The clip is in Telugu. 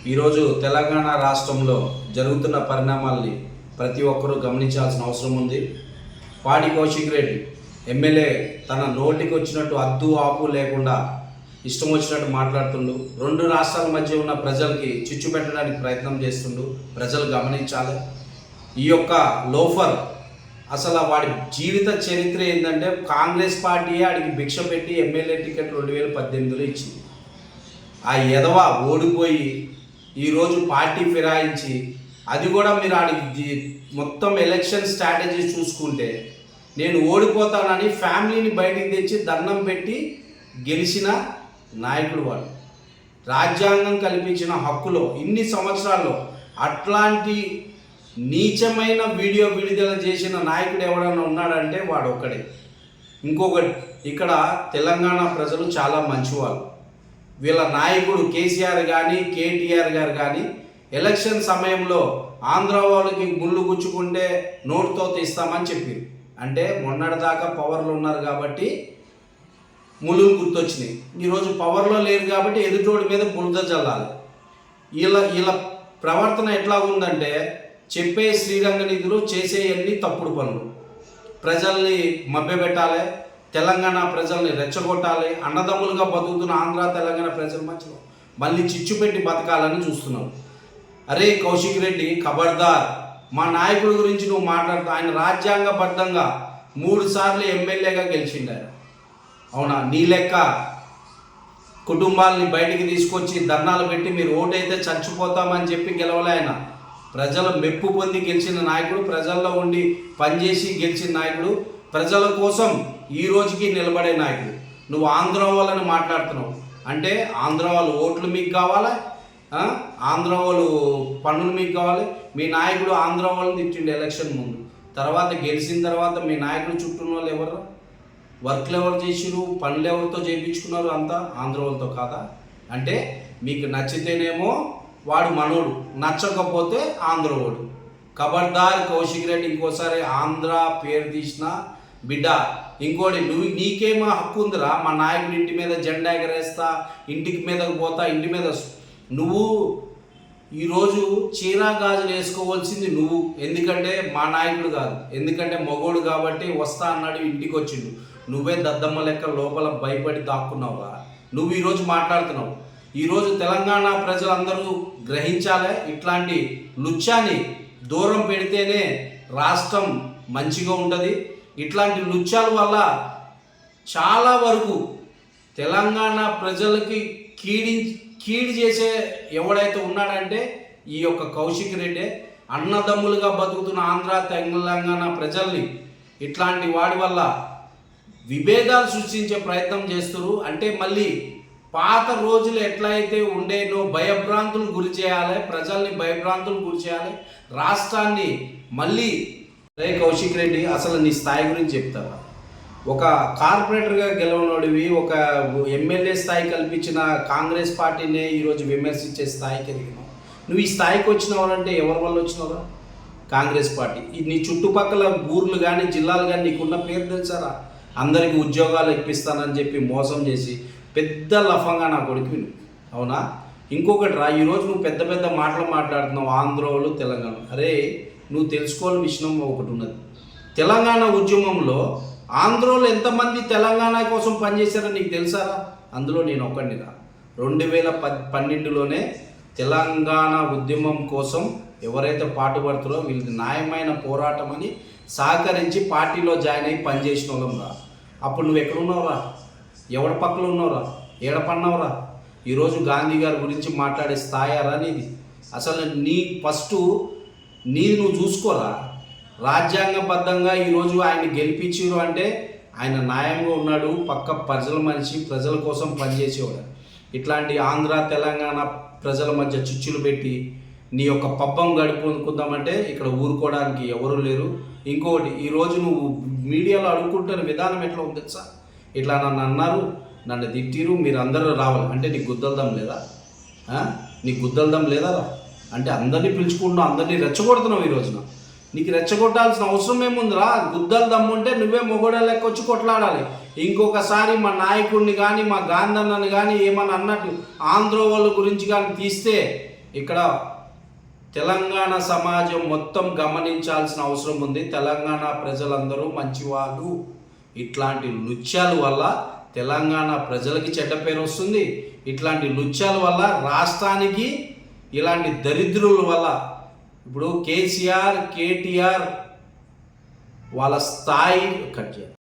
ఈరోజు తెలంగాణ రాష్ట్రంలో జరుగుతున్న పరిణామాల్ని ప్రతి ఒక్కరూ గమనించాల్సిన అవసరం ఉంది. పాడి కౌశిక్ రెడ్డి ఎమ్మెల్యే తన నోటికి వచ్చినట్టు అద్దు ఆపు లేకుండా ఇష్టం వచ్చినట్టు మాట్లాడుతుండు. రెండు రాష్ట్రాల మధ్య ఉన్న ప్రజలకి చిచ్చు పెట్టడానికి ప్రయత్నం చేస్తుండు. ప్రజలు గమనించాలి. ఈ యొక్క లోఫర్ అసలు వాడి జీవిత చరిత్ర ఏంటంటే కాంగ్రెస్ పార్టీ ఆడికి భిక్ష పెట్టి ఎమ్మెల్యే టికెట్ 2018లో ఇచ్చింది. ఆ ఎదవ ఓడిపోయి ఈరోజు పార్టీ ఫిరాయించి, అది కూడా మీరు ఆడికి మొత్తం ఎలక్షన్ స్ట్రాటజీ చూసుకుంటే నేను ఓడిపోతానని ఫ్యామిలీని బయటికి తెచ్చి దండం పెట్టి గెలిచిన నాయకుడు వాడు. రాజ్యాంగం కల్పించిన హక్కులో ఇన్ని సంవత్సరాల్లో అట్లాంటి నీచమైన వీడియో విడుదల చేసిన నాయకుడు ఎవడన్నా ఉన్నాడంటే వాడు ఒక్కడే. ఇంకొకటి, ఇక్కడ తెలంగాణ ప్రజలు చాలా మంచివాళ్ళు. వీళ్ళ నాయకుడు కేసీఆర్ కానీ కేటీఆర్ గారు కానీ ఎలక్షన్ సమయంలో ఆంధ్ర వాళ్ళకి గుళ్ళు గుచ్చుకుంటే నోటుతో తీస్తామని చెప్పారు. అంటే మొన్నటిదాకా పవర్లో ఉన్నారు కాబట్టి ముళ్ళు గుర్తొచ్చినాయి. ఈరోజు పవర్లో లేరు కాబట్టి ఎదుటోడి మీద బురద జల్లాలి. వీళ్ళ ప్రవర్తన ఎట్లా ఉందంటే చెప్పే శ్రీరంగ నిధులు, చేసేయన్నీ తప్పుడు పనులు. ప్రజల్ని మభ్యపెట్టాలి, తెలంగాణ ప్రజల్ని రెచ్చగొట్టాలి, అన్నదమ్ములుగా బతుకుతున్న ఆంధ్ర తెలంగాణ ప్రజల మధ్యలో మళ్ళీ చిచ్చు పెట్టి బతకాలని చూస్తున్నాం. అరే కౌశిక్ రెడ్డి, ఖబర్దార్, మా నాయకుడి గురించి నువ్వు మాట్లాడుతూ, ఆయన రాజ్యాంగబద్ధంగా 3 సార్లు ఎమ్మెల్యేగా గెలిచిండారు. అవునా? నీ లెక్క కుటుంబాలని బయటికి తీసుకొచ్చి ధర్నాలు పెట్టి మీరు ఓటైతే చచ్చిపోతామని చెప్పి గెలవలే. ఆయన ప్రజల మెప్పు పొంది గెలిచిన నాయకుడు, ప్రజల్లో ఉండి పనిచేసి గెలిచిన నాయకుడు, ప్రజల కోసం ఈ రోజుకి నిలబడే నాయకుడు. నువ్వు ఆంధ్ర వాళ్ళని మాట్లాడుతున్నావు అంటే ఆంధ్ర వాళ్ళు ఓట్లు మీకు కావాలా? ఆంధ్ర వాళ్ళు పన్నులు మీకు కావాలి? మీ నాయకుడు ఆంధ్ర వాళ్ళని తిట్టిండు ఎలక్షన్ ముందు. తర్వాత గెలిచిన తర్వాత మీ నాయకుడు చుట్టూ వాళ్ళు ఎవరు? వర్క్లు ఎవరు చేసిరు? పనులు ఎవరితో చేయించుకున్నారు? అంతా ఆంధ్ర వాళ్ళతో కాదా? అంటే మీకు నచ్చితేనేమో వాడు మనోడు, నచ్చకపోతే ఆంధ్ర వాడు. ఖబర్దార్ కౌశిక్ రెడ్డి, ఇంకోసారి ఆంధ్ర పేరు తీసిన బిడ్డ. ఇంకోటి, నీకేమో హక్కు ఉందిరా మా నాయకుడి ఇంటి మీద జెండా ఎగరేస్తా, ఇంటికి మీదకు పోతా, ఇంటి మీద. నువ్వు ఈరోజు చీరా గాజులు వేసుకోవాల్సింది నువ్వు. ఎందుకంటే మా నాయకుడు కాదు, ఎందుకంటే మగోడు కాబట్టి వస్తా అన్నాడు, ఇంటికి వచ్చిండు. నువ్వే దద్దమ్మ లెక్క లోపల భయపడి దాక్కున్నావురా. నువ్వు ఈరోజు మాట్లాడుతున్నావు. ఈరోజు తెలంగాణ ప్రజలందరూ గ్రహించాలి, ఇట్లాంటి లుచ్చాని దూరం పెడితేనే రాష్ట్రం మంచిగా ఉంటుంది. ఇట్లాంటి లుచ్చాల వల్ల చాలా వరకు తెలంగాణ ప్రజలకి కీడు చేసే ఎవడైతే ఉన్నాడంటే ఈ యొక్క కౌశిక్ రెడ్డి. అన్నదమ్ములుగా బతుకుతున్న ఆంధ్ర తెలంగాణ ప్రజల్ని ఇట్లాంటి వాడి వల్ల విభేదాలు సృష్టించే ప్రయత్నం చేస్తారు. అంటే మళ్ళీ పాత రోజులు ఎట్లయితే ఉండేనో భయభ్రాంతులు గురి చేయాలి, ప్రజల్ని భయభ్రాంతులు గురి చేయాలి, రాష్ట్రాన్ని మళ్ళీ. రే కౌశిక్ రెడ్డి, అసలు నీ స్థాయి గురించి చెప్తావా? ఒక కార్పొరేటర్గా గెలవనోడివి, ఒక ఎమ్మెల్యే స్థాయి కల్పించిన కాంగ్రెస్ పార్టీనే ఈరోజు విమర్శించే స్థాయికి ఎదిగినావు. నువ్వు ఈ స్థాయికి వచ్చినావంటే ఎవరి వల్ల వచ్చినావురా? కాంగ్రెస్ పార్టీ. నీ చుట్టుపక్కల ఊర్లు కానీ జిల్లాలు కానీ నీకున్న పేరు తెలుసారా? అందరికీ ఉద్యోగాలు ఇప్పిస్తానని చెప్పి మోసం చేసి పెద్ద లఫంగా నా కొడుకు నువ్వు. అవునా? ఇంకొకటి రా, ఈరోజు నువ్వు పెద్ద పెద్ద మాటలు మాట్లాడుతున్నావు ఆంధ్రలో తెలంగాణ. అరే, నువ్వు తెలుసుకోవాలని విషయం ఒకటి ఉన్నది. తెలంగాణ ఉద్యమంలో ఆంధ్రలో ఎంతమంది తెలంగాణ కోసం పనిచేశారో నీకు తెలుసారా? అందులో నేను ఒక్కడినిరా. 2012లోనే తెలంగాణ ఉద్యమం కోసం ఎవరైతే పాటుపడుతారో వీళ్ళకి న్యాయమైన పోరాటం అని సహకరించి పార్టీలో జాయిన్ అయ్యి పనిచేసిన వాళ్ళం రా. అప్పుడు నువ్వు ఎక్కడున్నావురా? ఎవడ పక్కన ఉన్నావురా? ఏడపన్నావురా? ఈరోజు గాంధీ గారి గురించి మాట్లాడే స్థాయారా నీది? అసలు నీది నువ్వు చూసుకోరా. రాజ్యాంగబద్ధంగా ఈరోజు ఆయన గెలిపించారు అంటే ఆయన న్యాయంగా ఉన్నాడు, పక్క ప్రజల మనిషి, ప్రజల కోసం పనిచేసేవాడు. ఇట్లాంటి ఆంధ్ర తెలంగాణ ప్రజల మధ్య చిచ్చులు పెట్టి నీ యొక్క పబ్బం గడుపుకుందామంటే ఇక్కడ ఊరుకోవడానికి ఎవరు లేరు. ఇంకొకటి, ఈరోజు నువ్వు మీడియాలో అడుగుకుంటున్న విధానం ఎట్లా ఉంది తెలుసా? ఇట్లా నన్ను అన్నారు, నన్ను తిట్టిరు, మీరు అందరూ రావాలి అంటే నీకు గుద్దలదం లేదా? నీకు గుద్దలదం లేదా? అంటే అందరినీ పిలుచుకుంటున్నావు, అందరినీ రెచ్చగొడుతున్నావు. ఈ రోజున నీకు రెచ్చగొట్టాల్సిన అవసరం ఏముందిరా? గుద్దలు దమ్ముంటే నువ్వే మొగోడ లెక్క వచ్చి కొట్లాడాలి. ఇంకొకసారి మా నాయకుడిని కానీ మా గాంధన్నని కానీ ఏమన్నా అన్నట్టు ఆంధ్ర వాళ్ళ గురించి కానీ తీస్తే ఇక్కడ తెలంగాణ సమాజం మొత్తం గమనించాల్సిన అవసరం ఉంది. తెలంగాణ ప్రజలందరూ మంచివాళ్ళు. ఇట్లాంటి లుచ్చాల వల్ల తెలంగాణ ప్రజలకి చెడ్డ పేరు వస్తుంది. ఇట్లాంటి లుచ్చాల వల్ల రాష్ట్రానికి, ఇలాంటి దరిద్రుల వల్ల ఇప్పుడు కేసీఆర్, కేటీఆర్ వాళ్ళ స్థాయి కట్ చేయాలి.